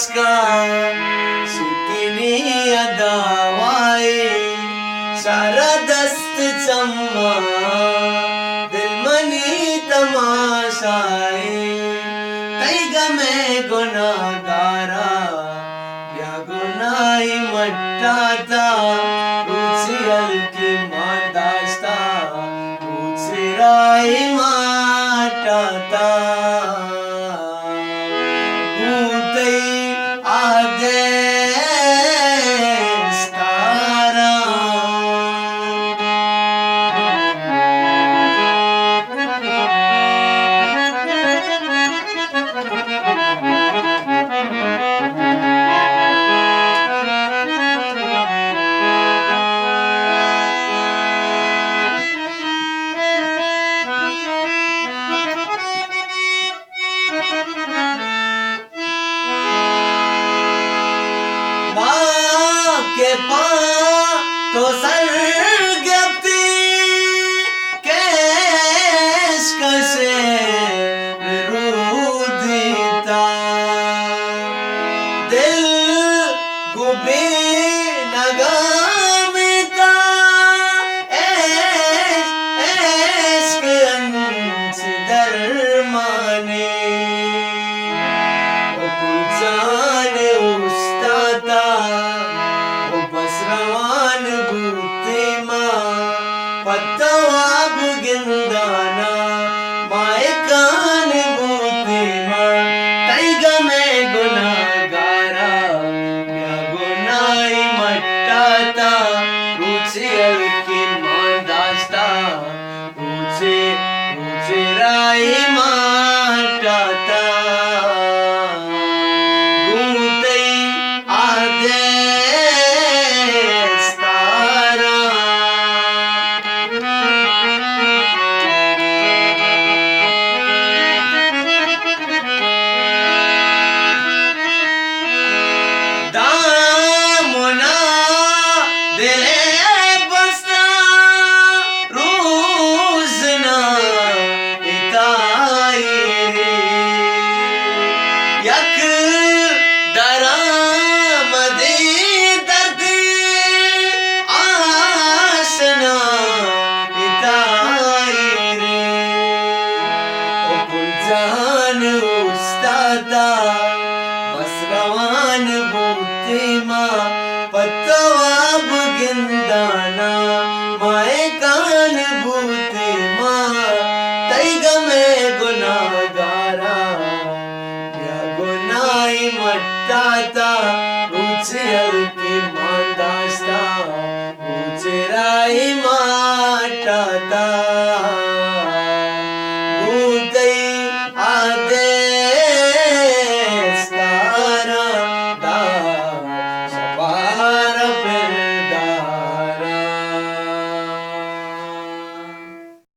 इसका सुकिनी अदावाए सारा दस्त चम्मा दिल मनी तमाशाए तैगा मैं गुनाहगारा या गुनाही मट्टाता रुचि हल्की मादास्ता रुचि राई माटाता के पा तो सरगती कैस कसे विरोधिता दिल गुबी नगामिता ऐस के अंश दरमाने ओ पुजाने उस्तादा रवान बूते माँ पत्तवाब गिंदाना माए कान बूते माँ तैगा मैं गुनाहगारा या गुनाही मट्टाता रुचि हल्की मांदास्ता रुचि रुचि राई माटाता गूते आदे जान उस्तादा बस रवान बूते माँ